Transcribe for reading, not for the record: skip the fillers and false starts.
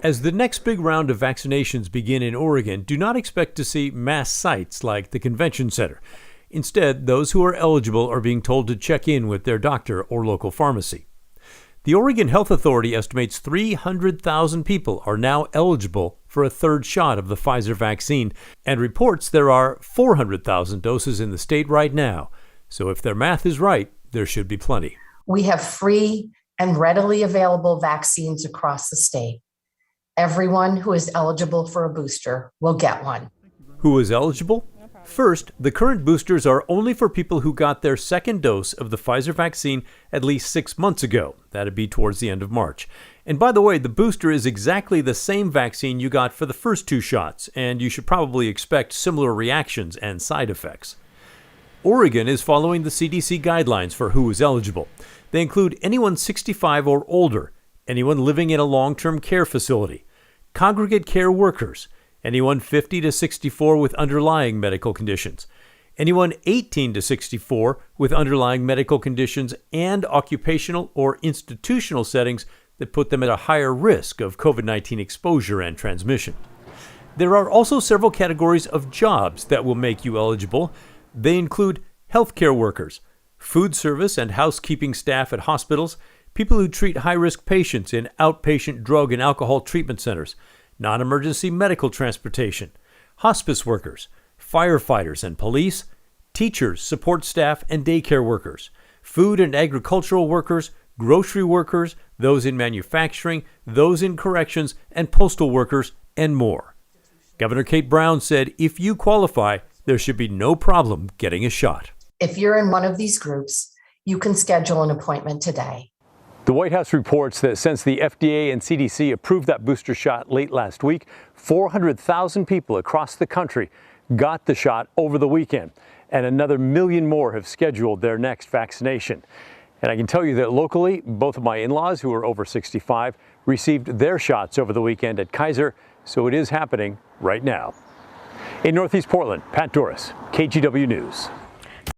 As the next big round of vaccinations begin in Oregon, do not expect to see mass sites like the convention center. Instead, those who are eligible are being told to check in with their doctor or local pharmacy. The Oregon Health Authority estimates 300,000 people are now eligible for a third shot of the Pfizer vaccine and reports there are 400,000 doses in the state right now. So if their math is right, there should be plenty. We have free and readily available vaccines across the state. Everyone who is eligible for a booster will get one. Who is eligible? First, the current boosters are only for people who got their second dose of the Pfizer vaccine at least 6 months ago. That'd be towards the end of March. And by the way, the booster is exactly the same vaccine you got for the first 2 shots, and you should probably expect similar reactions and side effects. Oregon is following the CDC guidelines for who is eligible. They include anyone 65 or older, anyone living in a long-term care facility, congregate care workers, anyone 50 to 64 with underlying medical conditions, anyone 18 to 64 with underlying medical conditions and occupational or institutional settings that put them at a higher risk of COVID-19 exposure and transmission. There are also several categories of jobs that will make you eligible. They include healthcare workers, food service and housekeeping staff at hospitals, people who treat high-risk patients in outpatient drug and alcohol treatment centers, non-emergency medical transportation, hospice workers, firefighters and police, teachers, support staff, and daycare workers, food and agricultural workers, grocery workers, those in manufacturing, those in corrections, and postal workers, and more. Governor Kate Brown said if you qualify, there should be no problem getting a shot. If you're in one of these groups, you can schedule an appointment today. The White House reports that since the FDA and CDC approved that booster shot late last week, 400,000 people across the country got the shot over the weekend, and another million more have scheduled their next vaccination. And I can tell you that locally, both of my in-laws, who are over 65, received their shots over the weekend at Kaiser, so it is happening right now. In Northeast Portland, Pat Dooris, KGW News.